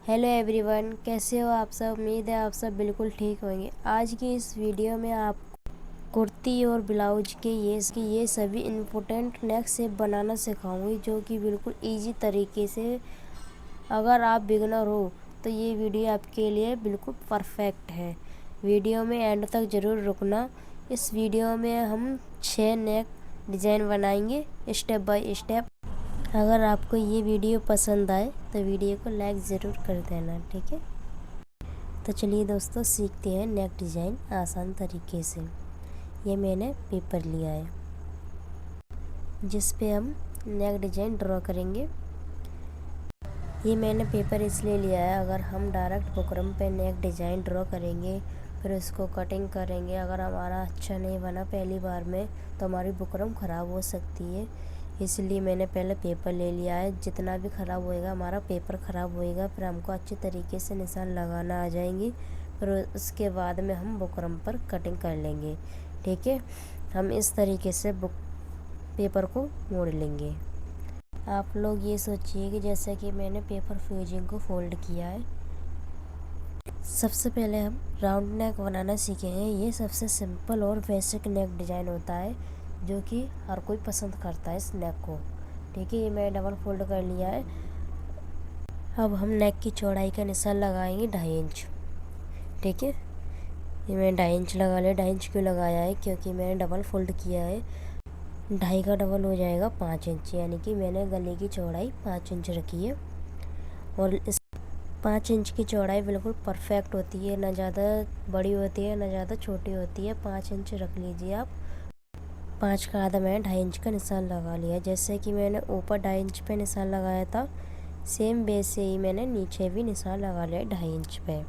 Hello everyone, कैसे हो आप सब। उम्मीद है आप सब बिल्कुल ठीक होंगे। आज की इस वीडियो में आप कुर्ती और ब्लाउज के ये सभी इम्पोर्टेंट नेक शेप बनाना सिखाऊंगी, जो कि बिल्कुल इजी तरीके से। अगर आप बिगनर हो तो ये वीडियो आपके लिए बिल्कुल परफेक्ट है। वीडियो में एंड तक ज़रूर रुकना। इस वीडियो में हम 6 नेक डिज़ाइन बनाएंगे स्टेप बाय स्टेप। अगर आपको ये वीडियो पसंद आए तो वीडियो को लाइक ज़रूर कर देना, ठीक है। तो चलिए दोस्तों, सीखते हैं नेक डिज़ाइन आसान तरीके से। ये मैंने पेपर लिया है जिस पे हम नेक डिज़ाइन ड्रॉ करेंगे। ये मैंने पेपर इसलिए लिया है, अगर हम डायरेक्ट बुकरम पे नेक डिज़ाइन ड्रॉ करेंगे फिर उसको कटिंग करेंगे, अगर हमारा अच्छा नहीं बना पहली बार में तो हमारी बुकरम ख़राब हो सकती है। इसलिए मैंने पहले पेपर ले लिया है। जितना भी ख़राब होएगा हमारा पेपर ख़राब होएगा, फिर हमको अच्छे तरीके से निशान लगाना आ जाएंगे। फिर उसके बाद में हम बुकरम पर कटिंग कर लेंगे, ठीक है। हम इस तरीके से पेपर को मोड़ लेंगे। आप लोग ये सोचिए कि जैसे कि मैंने पेपर फ्यूजिंग को फोल्ड किया है। सबसे पहले हम राउंड नेक बनाना सीखेंगे। ये सबसे सिंपल और बेसिक नेक डिज़ाइन होता है, जो कि हर कोई पसंद करता है इस नेक को, ठीक है। ये मैं डबल फोल्ड कर लिया है। अब हम नेक की चौड़ाई का निशान लगाएंगे 2.5 इंच, ठीक है। ये मैं 2.5 इंच लगा लिया। 2.5 इंच क्यों लगाया है, क्योंकि मैंने डबल फोल्ड किया है। 2.5 का डबल हो जाएगा 5 इंच, यानी कि मैंने गले की चौड़ाई 5 इंच रखी है। और इस 5 इंच की चौड़ाई बिल्कुल परफेक्ट होती है, ना ज़्यादा बड़ी होती है ना ज़्यादा छोटी होती है। 5 इंच रख लीजिए आप। 5 का आधा मैंने 2.5 इंच का निशान लगा लिया। जैसे कि मैंने ऊपर 2.5 इंच पे निशान लगाया था, सेम वैसे ही मैंने नीचे भी निशान लगा लिया 2.5 इंच पे,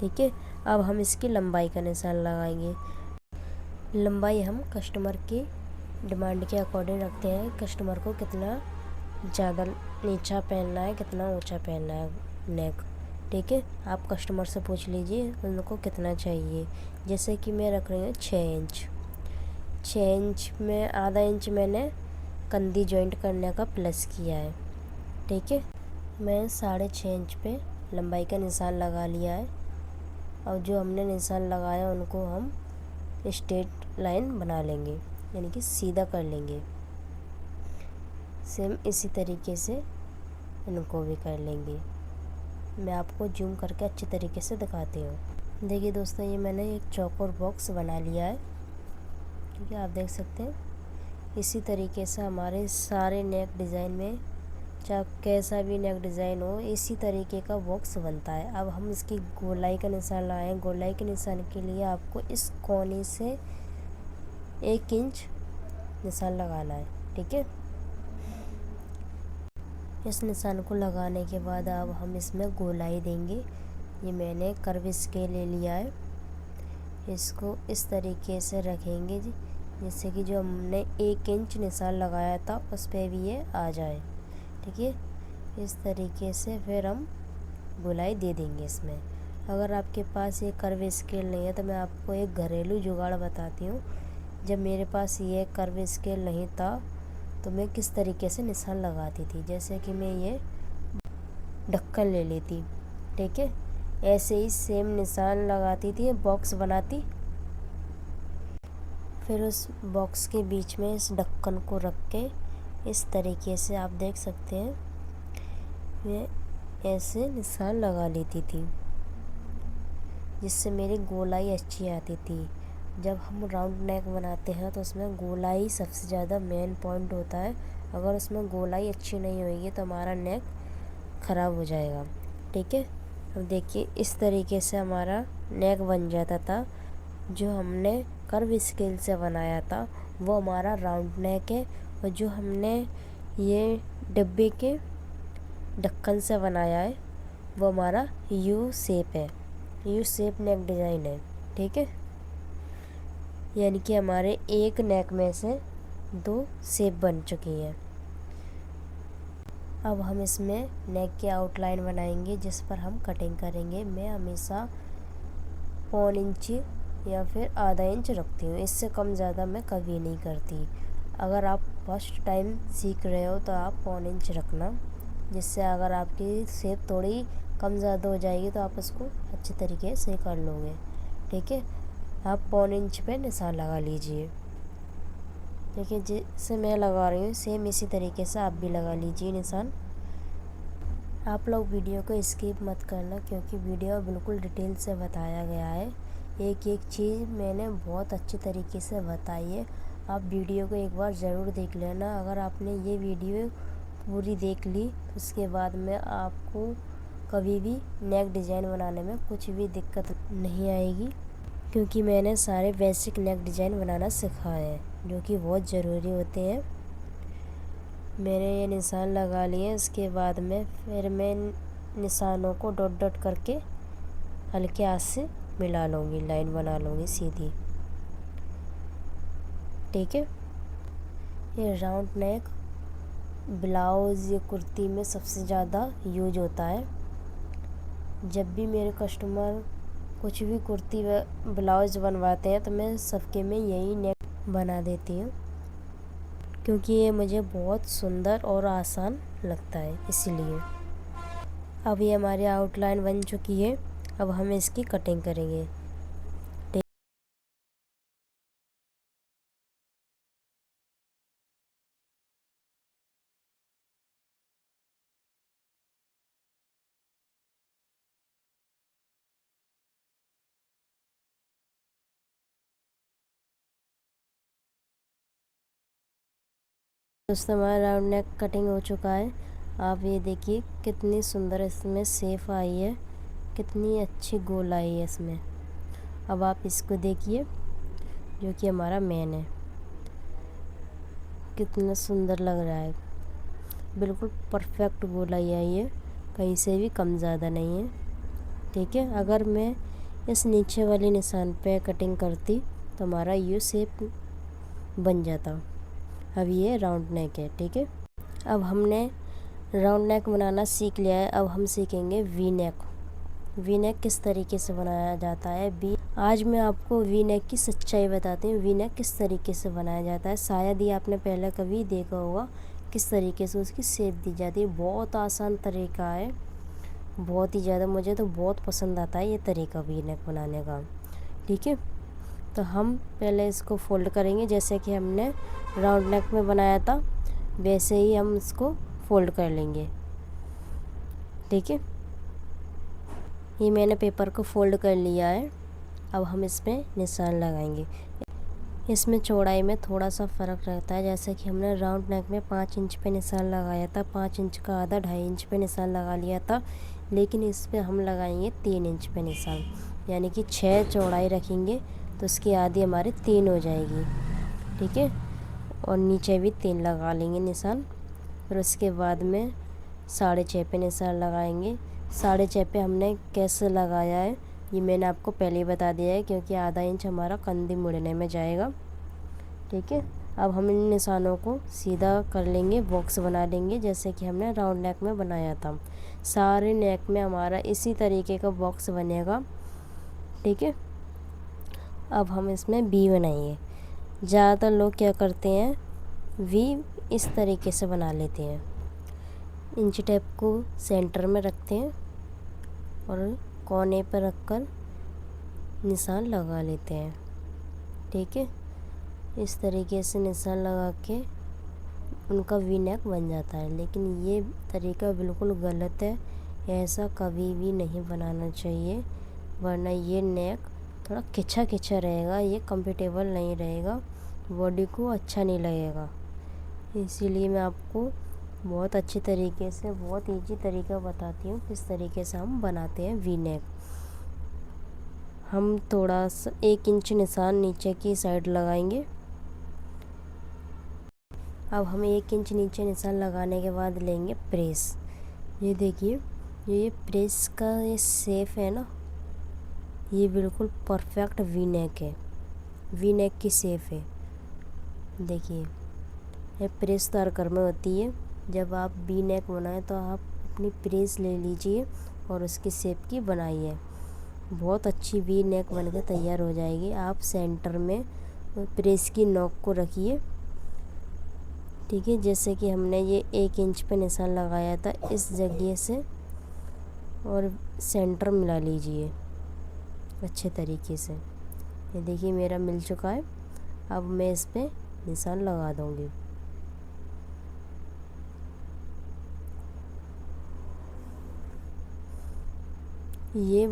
ठीक है। अब हम इसकी लंबाई का निशान लगाएंगे। लंबाई हम कस्टमर की डिमांड के अकॉर्डिंग रखते हैं। कस्टमर को कितना ज़्यादा नीचा पहनना है, कितना ऊंचा पहनना है नेक, ठीक है। आप कस्टमर से पूछ लीजिए उनको कितना चाहिए। जैसे कि मैं रख रही हूँ 6 इंच। 6 इंच में आधा इंच मैंने कंधी जॉइंट करने का प्लस किया है, ठीक है। मैं 6.5 इंच पे लंबाई का निशान लगा लिया है। और जो हमने निशान लगाया उनको हम स्ट्रेट लाइन बना लेंगे, यानी कि सीधा कर लेंगे। सेम इसी तरीके से इनको भी कर लेंगे। मैं आपको जूम करके अच्छे तरीके से दिखाती हूँ। देखिए दोस्तों, ये मैंने एक चौकोर बॉक्स बना लिया है, ठीक है। आप देख सकते हैं इसी तरीके से हमारे सारे नेक डिज़ाइन में, चाहे कैसा भी नेक डिज़ाइन हो, इसी तरीके का बॉक्स बनता है। अब हम इसकी गोलाई का निशान लगाएं। गोलाई के निशान के लिए आपको इस कोने से 1 इंच निशान लगाना है, ठीक है। इस निशान को लगाने के बाद अब हम इसमें गोलाई देंगे। ये मैंने कर्व स्केल ले लिया है। इसको इस तरीके से रखेंगे जी, जिससे कि जो हमने 1 इंच निशान लगाया था उस पर भी ये आ जाए, ठीक है। इस तरीके से फिर हम गोलाई दे देंगे इसमें। अगर आपके पास ये कर्व स्केल नहीं है तो मैं आपको एक घरेलू जुगाड़ बताती हूँ। जब मेरे पास ये कर्व स्केल नहीं था तो मैं किस तरीके से निशान लगाती थी। जैसे कि मैं ये ढक्कन ले लेती, ठीक है। ऐसे ही सेम निशान लगाती थी, बॉक्स बनाती, फिर उस बॉक्स के बीच में इस ढक्कन को रख के इस तरीके से आप देख सकते हैं मैं ऐसे निशान लगा लेती थी, जिससे मेरी गोलाई अच्छी आती थी। जब हम राउंड नेक बनाते हैं तो उसमें गोलाई सबसे ज़्यादा मेन पॉइंट होता है। अगर उसमें गोलाई अच्छी नहीं होगी तो हमारा नेक ख़राब हो जाएगा, ठीक है। अब देखिए इस तरीके से हमारा नेक बन जाता था। जो हमने कर्व स्केल से बनाया था वो हमारा राउंड नेक है, और जो हमने ये डिब्बे के ढक्कन से बनाया है वो हमारा यू शेप है। यू शेप नेक डिज़ाइन है, ठीक है। यानी कि हमारे एक नेक में से 2 शेप बन चुकी हैं। अब हम इसमें नेक की आउटलाइन बनाएंगे, जिस पर हम कटिंग करेंगे। मैं हमेशा 1 इंच या फिर आधा इंच रखती हूँ, इससे कम ज़्यादा मैं कभी नहीं करती। अगर आप फर्स्ट टाइम सीख रहे हो तो आप 1 इंच रखना, जिससे अगर आपकी शेप थोड़ी कम ज़्यादा हो जाएगी तो आप उसको अच्छे तरीके से कर लोगे। ठीक है, आप 1.25 इंच पे निशान लगा लीजिए। देखिए जैसे मैं लगा रही हूँ सेम इसी तरीके से आप भी लगा लीजिए निशान। आप लोग वीडियो को स्किप मत करना क्योंकि वीडियो बिल्कुल डिटेल से बताया गया है। एक एक चीज़ मैंने बहुत अच्छी तरीके से बताई है। आप वीडियो को एक बार ज़रूर देख लेना। अगर आपने ये वीडियो पूरी देख ली तो उसके बाद में आपको कभी भी नेक डिज़ाइन बनाने में कुछ भी दिक्कत नहीं आएगी, क्योंकि मैंने सारे बेसिक नेक डिज़ाइन बनाना सिखाया है जो कि बहुत ज़रूरी होते हैं। मैंने ये निशान लगा लिए, इसके बाद में फिर मैं निशानों को डॉट डॉट करके हल्के हाथ से मिला लूँगी, लाइन बना लूँगी सीधी। ठीक है, ये राउंड नेक ब्लाउज़ या कुर्ती में सबसे ज़्यादा यूज होता है। जब भी मेरे कस्टमर कुछ भी कुर्ती व ब्लाउज़ बनवाते हैं तो मैं सबके में यही नेक बना देती हूँ, क्योंकि ये मुझे बहुत सुंदर और आसान लगता है इसीलिए। अब ये हमारी आउटलाइन बन चुकी है, अब हम इसकी कटिंग करेंगे। दोस्तों हमारा राउंड नेक कटिंग हो चुका है। आप ये देखिए कितनी सुंदर इसमें शेप आई है, कितनी अच्छी गोल आई है इसमें। अब आप इसको देखिए जो कि हमारा मेन है, कितना सुंदर लग रहा है। बिल्कुल परफेक्ट गोल आई है, कहीं से भी कम ज़्यादा नहीं है। ठीक है, अगर मैं इस नीचे वाले निशान पे कटिंग करती तो हमारा यू शेप बन जाता। अब ये राउंड नेक है। ठीक है, अब हमने राउंड नेक बनाना सीख लिया है। अब हम सीखेंगे वी नेक। वी नेक किस तरीके से बनाया जाता है। आज मैं आपको वी नेक की सच्चाई बताती हूँ, वी नेक किस तरीके से बनाया जाता है। शायद ही आपने पहले कभी देखा होगा किस तरीके से उसकी शेप दी जाती है। बहुत आसान तरीका है, बहुत ही ज़्यादा, मुझे तो बहुत पसंद आता है ये तरीका वी नेक बनाने का। ठीक है, तो हम पहले इसको फोल्ड करेंगे, जैसे कि हमने राउंड नेक में बनाया था वैसे ही हम इसको फोल्ड कर लेंगे। ठीक है, ये मैंने पेपर को फोल्ड कर लिया है। अब हम इसमें निशान लगाएंगे। इसमें चौड़ाई में थोड़ा सा फ़र्क रहता है, जैसे कि हमने राउंड नेक में 5 इंच पे निशान लगाया था, 5 इंच का आधा 2.5 इंच पे निशान लगा लिया था, लेकिन इस पे हम लगाएंगे 3 इंच पे निशान, यानी कि 6 चौड़ाई रखेंगे तो उसकी आधी हमारी 3 हो जाएगी। ठीक है, और नीचे भी 3 लगा लेंगे निशान। फिर उसके बाद में 6.5 पे निशान लगाएंगे। 6.5 पे हमने कैसे लगाया है ये मैंने आपको पहले ही बता दिया है, क्योंकि आधा इंच हमारा कंधी मुड़ने में जाएगा। ठीक है, अब हम इन निशानों को सीधा कर लेंगे, बॉक्स बना लेंगे जैसे कि हमने राउंड नेक में बनाया था। सारे नेक में हमारा इसी तरीके का बॉक्स बनेगा। ठीक है, अब हम इसमें वी बनाएंगे। ज़्यादातर लोग क्या करते हैं, वी इस तरीके से बना लेते हैं, इंची टेप को सेंटर में रखते हैं और कोने पर रखकर निशान लगा लेते हैं। ठीक है, इस तरीके से निशान लगा के उनका वी नेक बन जाता है, लेकिन ये तरीका बिल्कुल गलत है। ऐसा कभी भी नहीं बनाना चाहिए, वरना ये नेक थोड़ा खिंचा खिंचा रहेगा, ये कंफर्टेबल नहीं रहेगा, बॉडी को अच्छा नहीं लगेगा। इसीलिए मैं आपको बहुत अच्छी तरीके से, बहुत ईजी तरीका बताती हूँ किस तरीके से हम बनाते हैं वी नेक। हम थोड़ा सा 1 इंच निशान नीचे की साइड लगाएंगे। अब हम 1 इंच नीचे निशान लगाने के बाद लेंगे प्रेस। ये देखिए, ये प्रेस का ये शेप है ना, ये बिल्कुल परफेक्ट वी नेक है, वी नेक की शेप है। देखिए, ये प्रेस तो हर घर में होती है। जब आप वी नेक बनाएं तो आप अपनी प्रेस ले लीजिए और उसकी शेप की बनाइए, बहुत अच्छी वी नेक बनकर तैयार हो जाएगी। आप सेंटर में प्रेस की नोक को रखिए। ठीक है, जैसे कि हमने ये 1 इंच पे निशान लगाया था, इस जगह से और सेंटर मिला लीजिए अच्छे तरीके से। ये देखिए मेरा मिल चुका है। अब मैं इस पे निशान लगा दूंगी। ये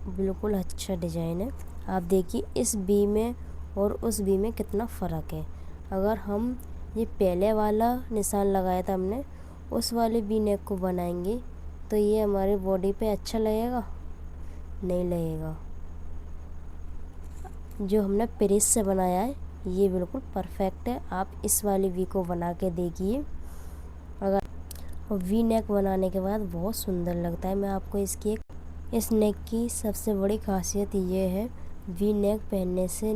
बिल्कुल अच्छा डिज़ाइन है। आप देखिए इस बी में और उस बी में कितना फ़र्क है। अगर हम ये पहले वाला निशान लगाया था हमने, उस वाले बी नेक को बनाएंगे तो ये हमारे बॉडी पे अच्छा लगेगा? नहीं लगेगा। जो हमने प्रेस से बनाया है ये बिल्कुल परफेक्ट है। आप इस वाली वी को बना के देखिए। अगर वी नेक बनाने के बाद बहुत सुंदर लगता है। मैं आपको इस नेक की सबसे बड़ी खासियत ये है, वी नेक पहनने से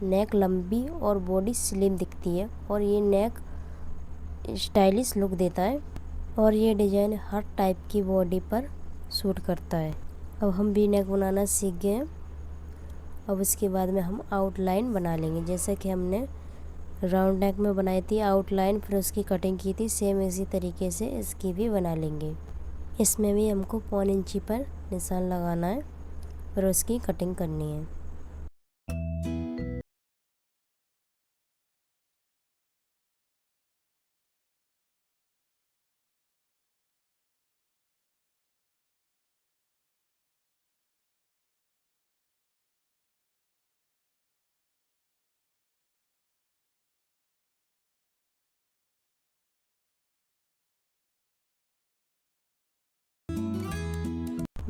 नेक लंबी और बॉडी स्लिम दिखती है और ये नेक स्टाइलिश लुक देता है और ये डिज़ाइन हर टाइप की बॉडी पर सूट करता है। अब हम वी नेक बनाना सीख गए हैं। अब उसके बाद में हम आउटलाइन बना लेंगे। जैसे कि हमने राउंड नेक में बनाई थी आउटलाइन, फिर उसकी कटिंग की थी, सेम इसी तरीके से इसकी भी बना लेंगे। इसमें भी हमको 1.25 इंची पर निशान लगाना है, फिर उसकी कटिंग करनी है।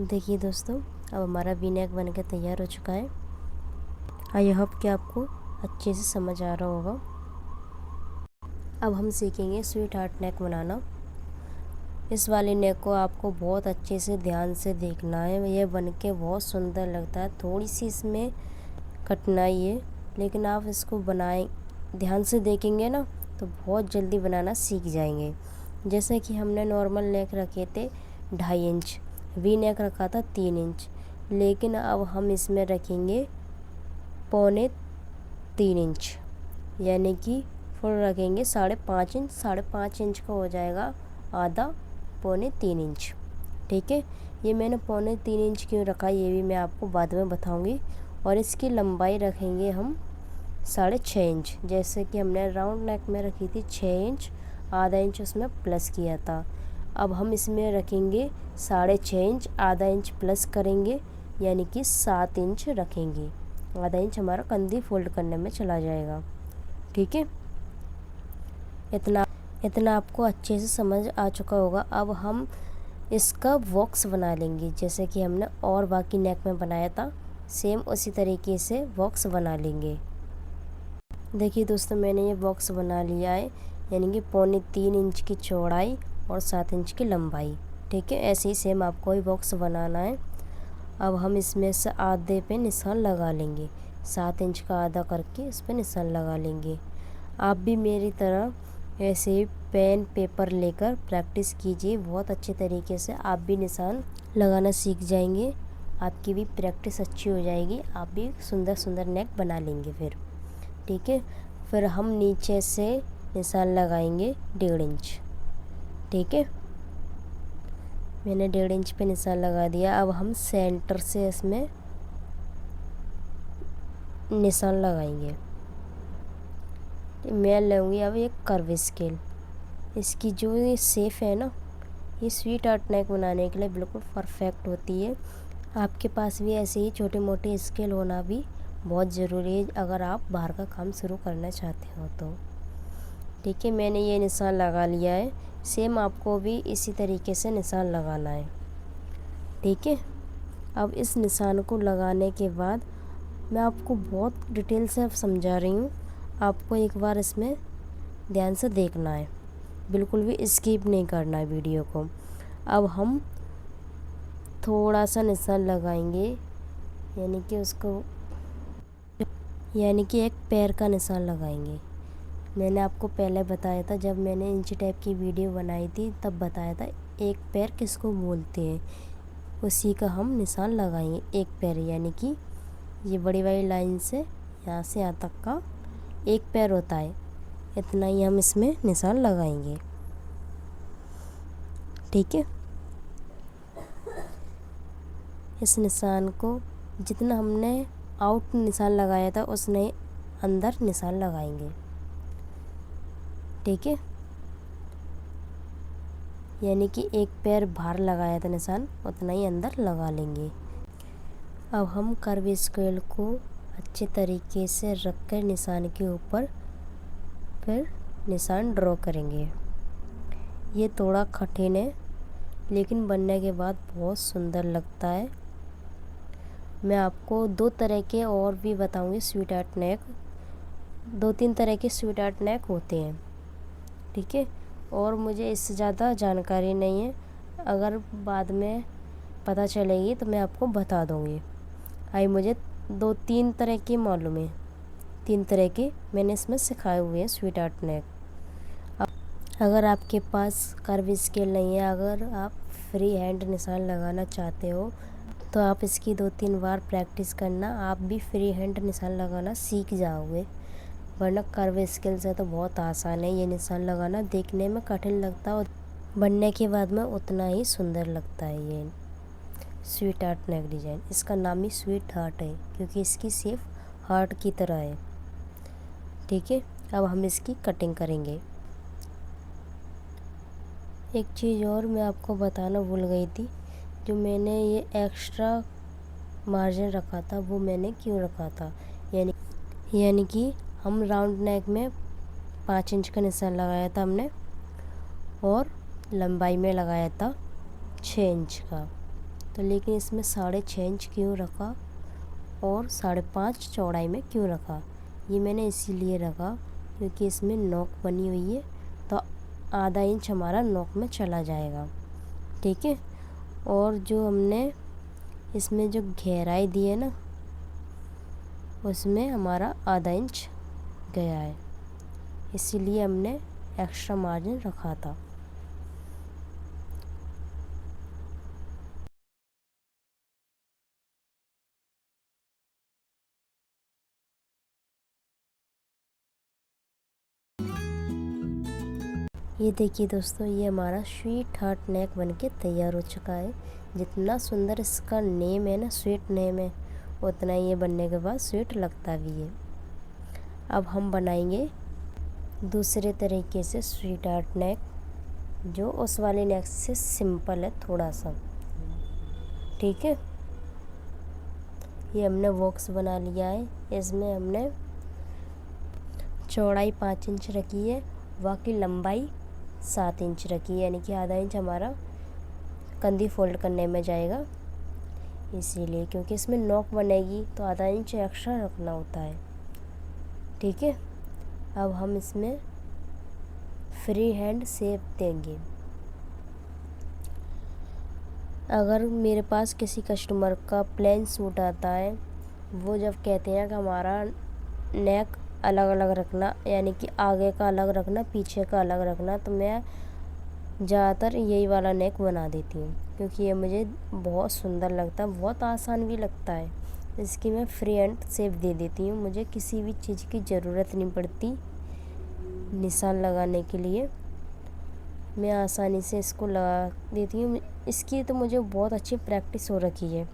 देखिए दोस्तों, अब हमारा वी नेक बन के तैयार हो चुका है। आई होप कि आपको अच्छे से समझ आ रहा होगा। अब हम सीखेंगे स्वीट हार्ट नेक बनाना। इस वाले नेक को आपको बहुत अच्छे से ध्यान से देखना है। यह बन के बहुत सुंदर लगता है। थोड़ी सी इसमें कठिनाई है, लेकिन आप इसको बनाएं ध्यान से देखेंगे ना तो बहुत जल्दी बनाना सीख जाएंगे। जैसे कि हमने नॉर्मल नेक रखे थे 2.5 इंच, वी नेक रखा था 3 इंच, लेकिन अब हम इसमें रखेंगे 3.25 इंच, यानी कि फुल रखेंगे 5.5 इंच। 5.5 इंच का हो जाएगा आधा 3.25 इंच। ठीक है, ये मैंने 3.25 इंच क्यों रखा ये भी मैं आपको बाद में बताऊंगी। और इसकी लंबाई रखेंगे हम 6.5 इंच। जैसे कि हमने राउंड नेक में रखी थी 6 इंच, आधा इंच उसमें प्लस किया था। अब हम इसमें रखेंगे 6.5 इंच, आधा इंच प्लस करेंगे यानी कि 7 इंच रखेंगे। आधा इंच हमारा कंधी फोल्ड करने में चला जाएगा। ठीक है, इतना आपको अच्छे से समझ आ चुका होगा। अब हम इसका बॉक्स बना लेंगे जैसे कि हमने और बाकी नेक में बनाया था, सेम उसी तरीके से बॉक्स बना लेंगे। देखिए दोस्तों, मैंने ये बॉक्स बना लिया है, यानी कि 3.25 इंच की चौड़ाई और 7 इंच की लंबाई। ठीक है, ऐसे ही सेम आपको ही बॉक्स बनाना है। अब हम इसमें से आधे पे निशान लगा लेंगे, 7 इंच का आधा करके इस पे निशान लगा लेंगे। आप भी मेरी तरह ऐसे ही पेन पेपर लेकर प्रैक्टिस कीजिए। बहुत अच्छे तरीके से आप भी निशान लगाना सीख जाएंगे। आपकी भी प्रैक्टिस अच्छी हो जाएगी, आप भी सुंदर सुंदर नेक बना लेंगे फिर। ठीक है, फिर हम नीचे से निशान लगाएंगे 1.5 इंच। ठीक है, मैंने 1.5 इंच पे निशान लगा दिया। अब हम सेंटर से इसमें निशान लगाएंगे। मैं लूँगी अब एक कर्व स्केल। इसकी जो ये शेप है ना, ये स्वीट हार्ट नेक बनाने के लिए बिल्कुल परफेक्ट होती है। आपके पास भी ऐसे ही छोटे मोटे स्केल होना भी बहुत ज़रूरी है अगर आप बाहर का काम शुरू करना चाहते हो तो। ठीक है, मैंने ये निशान लगा लिया है। सेम आपको भी इसी तरीके से निशान लगाना है। ठीक है, अब इस निशान को लगाने के बाद मैं आपको बहुत डिटेल से अब समझा रही हूँ। आपको एक बार इसमें ध्यान से देखना है, बिल्कुल भी स्किप नहीं करना है वीडियो को। अब हम थोड़ा सा निशान लगाएंगे, यानी कि एक पैर का निशान लगाएंगे। मैंने आपको पहले बताया था, जब मैंने इंची टाइप की वीडियो बनाई थी तब बताया था एक पैर किसको बोलते हैं। उसी का हम निशान लगाएंगे, एक पैर, यानी कि ये बड़ी वाली लाइन से यहाँ से यहाँ तक का एक पैर होता है, इतना ही हम इसमें निशान लगाएंगे। ठीक है, इस निशान को जितना हमने आउट निशान लगाया था उसने अंदर निशान लगाएंगे। ठीक है, यानी कि एक पैर बाहर लगाया था निशान उतना ही अंदर लगा लेंगे। अब हम कर्व स्केल को अच्छे तरीके से रख कर निशान के ऊपर फिर निशान ड्रॉ करेंगे। ये थोड़ा कठिन है लेकिन बनने के बाद बहुत सुंदर लगता है। मैं आपको दो तरह के और भी बताऊंगी स्वीट हार्ट नेक। 2-3 तरह के स्वीट हार्ट नेक होते हैं। ठीक है, और मुझे इससे ज़्यादा जानकारी नहीं है, अगर बाद में पता चलेगी तो मैं आपको बता दूंगी। मुझे 2-3 तरह के मालूम है, 3 तरह के मैंने इसमें सिखाए हुए हैं स्वीट हार्ट नेक। अगर आपके पास कर्व स्केल नहीं है, अगर आप फ्री हैंड निशान लगाना चाहते हो तो आप इसकी 2-3 बार प्रैक्टिस करना, आप भी फ्री हैंड निशान लगाना सीख जाओगे। वरना कर्व स्केल से तो बहुत आसान है ये निशान लगाना, देखने में कठिन लगता है और बनने के बाद में उतना ही सुंदर लगता है। ये स्वीट हार्ट नेक डिज़ाइन, इसका नाम ही स्वीट हार्ट है क्योंकि इसकी शेप हार्ट की तरह है। ठीक है, अब हम इसकी कटिंग करेंगे। एक चीज़ और मैं आपको बताना भूल गई थी, जो मैंने ये एक्स्ट्रा मार्जिन रखा था वो मैंने क्यों रखा था, यानी कि हम राउंड नेक में 5 इंच का निशान लगाया था हमने और लंबाई में लगाया था 6 इंच का, तो लेकिन इसमें 6.5 इंच क्यों रखा और 5.5 चौड़ाई में क्यों रखा। ये मैंने इसीलिए रखा क्योंकि इसमें नोक बनी हुई है तो आधा इंच हमारा नोक में चला जाएगा। ठीक है, और जो हमने इसमें जो गहराई दी है ना उसमें हमारा आधा इंच गया है, इसीलिए हमने एक्स्ट्रा मार्जिन रखा था। ये देखिए दोस्तों, ये हमारा स्वीट हार्ट नेक बनके तैयार हो चुका है। जितना सुंदर इसका नेम है ना, स्वीट नेम है, उतना ही ये बनने के बाद स्वीट लगता भी है। अब हम बनाएंगे दूसरे तरीके से स्वीट हार्ट नेक, जो उस वाले नेक से सिंपल है थोड़ा सा। ठीक है, ये हमने बॉक्स बना लिया है। इसमें हमने चौड़ाई 5 इंच रखी है, बाकी लंबाई 7 इंच रखी है, यानी कि आधा इंच हमारा कंधी फोल्ड करने में जाएगा। इसीलिए क्योंकि इसमें नॉक बनेगी तो आधा इंच एक्स्ट्रा रखना होता है। ठीक है, अब हम इसमें फ्री हैंड शेप देंगे। अगर मेरे पास किसी कस्टमर का प्लेन सूट आता है, वो जब कहते हैं कि हमारा नेक अलग अलग रखना, यानी कि आगे का अलग रखना पीछे का अलग रखना, तो मैं ज़्यादातर यही वाला नेक बना देती हूँ क्योंकि ये मुझे बहुत सुंदर लगता है, बहुत आसान भी लगता है। इसकी मैं फ्री हैंड शेप दे देती हूँ, मुझे किसी भी चीज़ की ज़रूरत नहीं पड़ती निशान लगाने के लिए, मैं आसानी से इसको लगा देती हूँ। इसकी तो मुझे बहुत अच्छी प्रैक्टिस हो रखी है।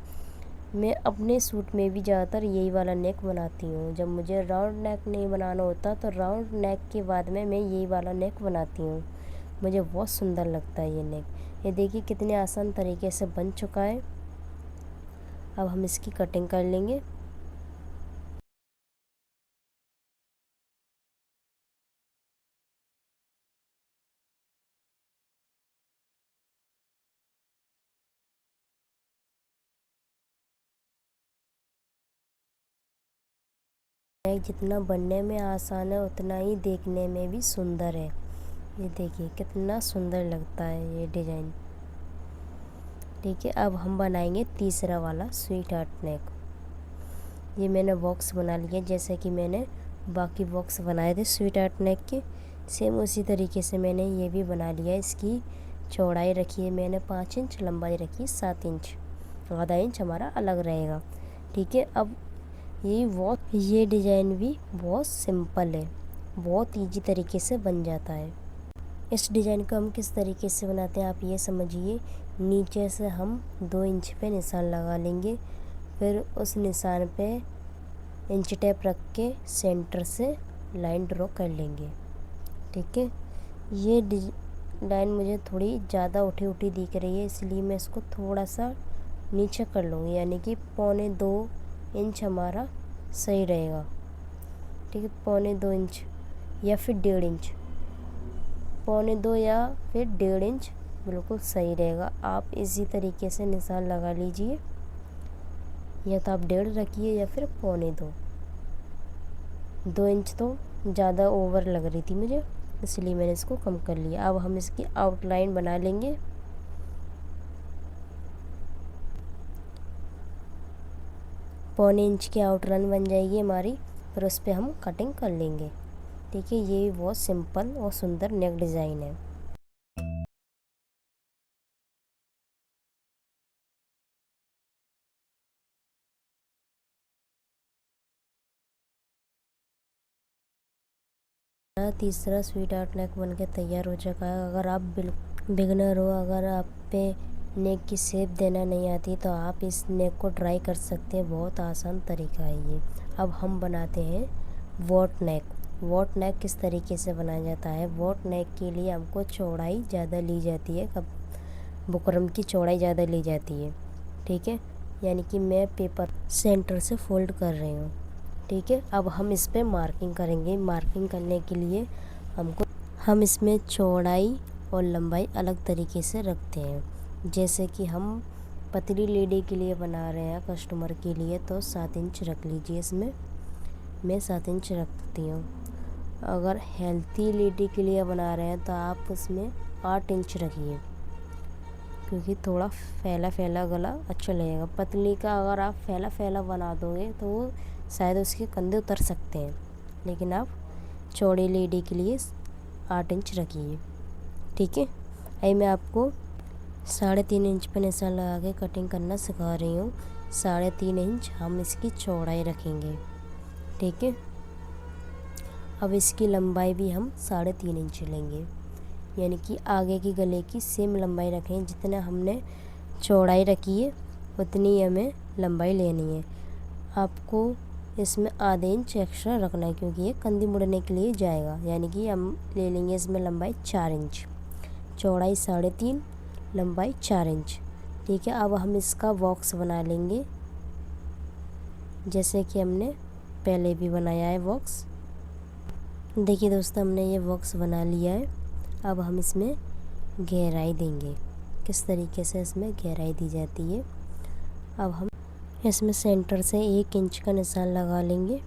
मैं अपने सूट में भी ज़्यादातर यही वाला नेक बनाती हूँ। जब मुझे राउंड नेक नहीं बनाना होता तो राउंड नेक के बाद में मैं यही वाला नेक बनाती हूँ, मुझे बहुत सुंदर लगता है ये नेक। ये देखिए कितने आसान तरीके से बन चुका है। अब हम इसकी कटिंग कर लेंगे। नेक जितना बनने में आसान है उतना ही देखने में भी सुंदर है। ये देखिए कितना सुंदर लगता है ये डिज़ाइन। ठीक है, अब हम बनाएंगे तीसरा वाला स्वीट हार्ट नेक। ये मैंने बॉक्स बना लिया जैसे कि मैंने बाकी बॉक्स बनाए थे स्वीट हार्ट नेक के, सेम उसी तरीके से मैंने ये भी बना लिया। इसकी चौड़ाई रखी है मैंने 5 इंच, लंबाई रखी 7 इंच, आधा इंच हमारा अलग रहेगा। ठीक है, अब ये डिज़ाइन भी बहुत सिंपल है, बहुत इजी तरीके से बन जाता है। इस डिज़ाइन को हम किस तरीके से बनाते हैं आप ये समझिए। नीचे से हम 2 इंच पे निशान लगा लेंगे, फिर उस निशान पे इंच टेप रख के सेंटर से लाइन ड्रॉ कर लेंगे। ठीक है, ये लाइन मुझे थोड़ी ज़्यादा उठी उठी दिख रही है, इसलिए मैं इसको थोड़ा सा नीचे कर लूँगी, यानी कि 1.25 इंच हमारा सही रहेगा। ठीक है, 1.25 इंच या फिर 1.5 इंच, 1.25 या फिर 1.5 इंच बिल्कुल सही रहेगा। आप इसी तरीके से निशान लगा लीजिए, या तो आप 1.5 रखिए या फिर 1.25। 2 इंच तो ज़्यादा ओवर लग रही थी मुझे, इसलिए मैंने इसको कम कर लिया। अब हम इसकी आउटलाइन बना लेंगे। पौने इंच की आउटलाइन बन जाएगी हमारी, फिर उस पर हम कटिंग कर लेंगे। ठीक है, ये बहुत सिंपल और सुंदर नेक डिज़ाइन है। तीसरा स्वीट आर्ट नेक बन के तैयार हो चुका है। अगर आप बिगनर हो, अगर आप पे नेक की शेप देना नहीं आती, तो आप इस नेक को ट्राई कर सकते हैं। बहुत आसान तरीका है ये। अब हम बनाते हैं वॉट नेक। वॉट नेक किस तरीके से बनाया जाता है? वॉट नेक के लिए हमको चौड़ाई ज़्यादा ली जाती है, कब बुकरम की चौड़ाई ज़्यादा ली जाती है। ठीक है, यानी कि मैं पेपर सेंटर से फोल्ड कर रही हूँ। ठीक है, अब हम इस पे मार्किंग करेंगे। मार्किंग करने के लिए हम इसमें चौड़ाई और लंबाई अलग तरीके से रखते हैं। जैसे कि हम पतली लेडी के लिए बना रहे हैं कस्टमर के लिए, तो 7 इंच रख लीजिए। इसमें मैं 7 इंच रखती हूँ। अगर हेल्थी लेडी के लिए बना रहे हैं तो आप उसमें 8 इंच रखिए, क्योंकि थोड़ा फैला फैला गला अच्छा लगेगा। पतली का अगर आप फैला फैला बना दोगे तो वो शायद उसके कंधे उतर सकते हैं, लेकिन आप चौड़ी लेडी के लिए 8 इंच रखिए। ठीक है, अभी मैं आपको 3.5 इंच पर निशान लगा के कटिंग करना सिखा रही हूँ। 3.5 इंच हम इसकी चौड़ाई रखेंगे। ठीक है, अब इसकी लंबाई भी हम 3.5 इंच लेंगे, यानी कि आगे की गले की सेम लंबाई रखें। जितना हमने चौड़ाई रखी है उतनी हमें लंबाई लेनी है। आपको इसमें आधे इंच एक्स्ट्रा रखना है, क्योंकि ये कंधी मुड़ने के लिए जाएगा। यानी कि हम ले लेंगे इसमें लंबाई 4 इंच, चौड़ाई 3.5, लंबाई 4 इंच। ठीक है, अब हम इसका बॉक्स बना लेंगे, जैसे कि हमने पहले भी बनाया है बॉक्स। देखिए दोस्तों, हमने ये बॉक्स बना लिया है। अब हम इसमें गहराई देंगे। किस तरीके से इसमें गहराई दी जाती है? अब हम इसमें सेंटर से 1 इंच का निशान लगा लेंगे।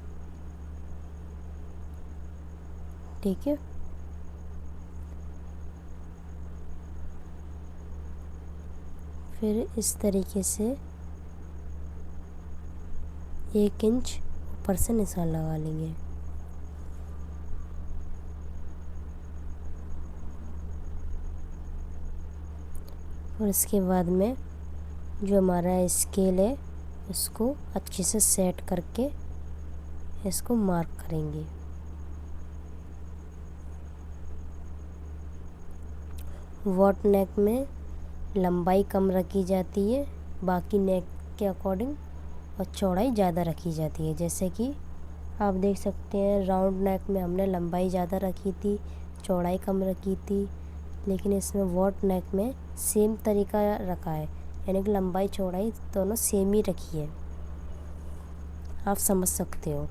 ठीक है, फिर इस तरीके से 1 इंच ऊपर से निशान लगा लेंगे। और इसके बाद में जो हमारा स्केल है उसको अच्छे से सेट करके इसको मार्क करेंगे। वॉट नेक में लंबाई कम रखी जाती है बाकी नेक के अकॉर्डिंग, और चौड़ाई ज़्यादा रखी जाती है। जैसे कि आप देख सकते हैं, राउंड नेक में हमने लंबाई ज़्यादा रखी थी, चौड़ाई कम रखी थी, लेकिन इसमें वॉट नेक में सेम तरीका रखा है, यानी कि लंबाई चौड़ाई दोनों सेम ही रखी है। आप समझ सकते हो।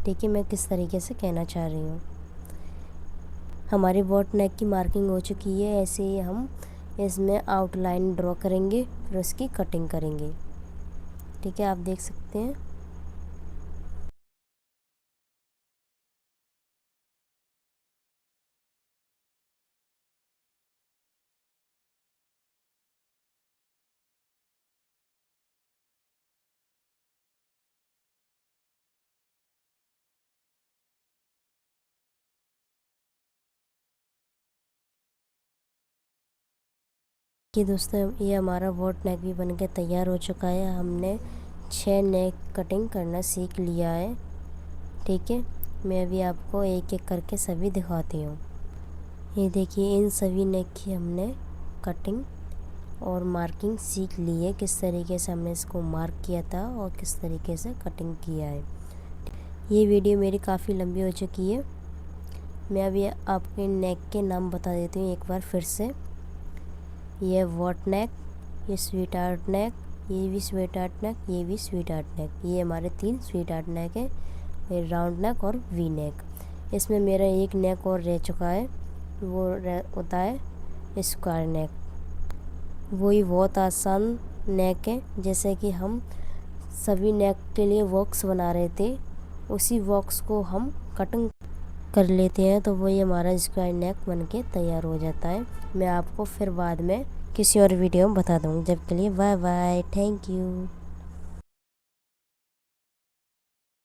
ठीक है, मैं किस तरीके से कहना चाह रही हूँ। हमारी वॉट नेक की मार्किंग हो चुकी है। ऐसे ही हम इसमें आउटलाइन ड्रॉ करेंगे, फिर उसकी कटिंग करेंगे। ठीक है, आप देख सकते हैं। कि दोस्तों, ये हमारा वॉट नेक भी बन के तैयार हो चुका है। हमने 6 नेक कटिंग करना सीख लिया है। ठीक है, मैं अभी आपको एक एक करके सभी दिखाती हूँ। ये देखिए, इन सभी नेक की हमने कटिंग और मार्किंग सीख ली है, किस तरीके से हमने इसको मार्क किया था और किस तरीके से कटिंग किया है। ये वीडियो मेरी काफ़ी लंबी हो चुकी है। मैं अभी आपके नेक के नाम बता देती हूँ एक बार फिर से। ये वॉट नेक, ये स्वीट हार्ट नेक, ये भी स्वीट हार्ट नेक, ये भी स्वीट हार्ट नेक। ये हमारे 3 स्वीट हार्ट नेक है, ये राउंड नेक और वी नेक। इसमें मेरा एक नेक और रह चुका है, वो होता है स्क्वायर नेक। वही बहुत आसान नेक है, जैसे कि हम सभी नेक के लिए बॉक्स बना रहे थे, उसी बॉक्स को हम कटिंग कर लेते हैं तो वही हमारा स्क्वायर नेक बनके तैयार हो जाता है। मैं आपको फिर बाद में किसी और वीडियो में बता दूँगी। जब के लिए बाय बाय, थैंक यू।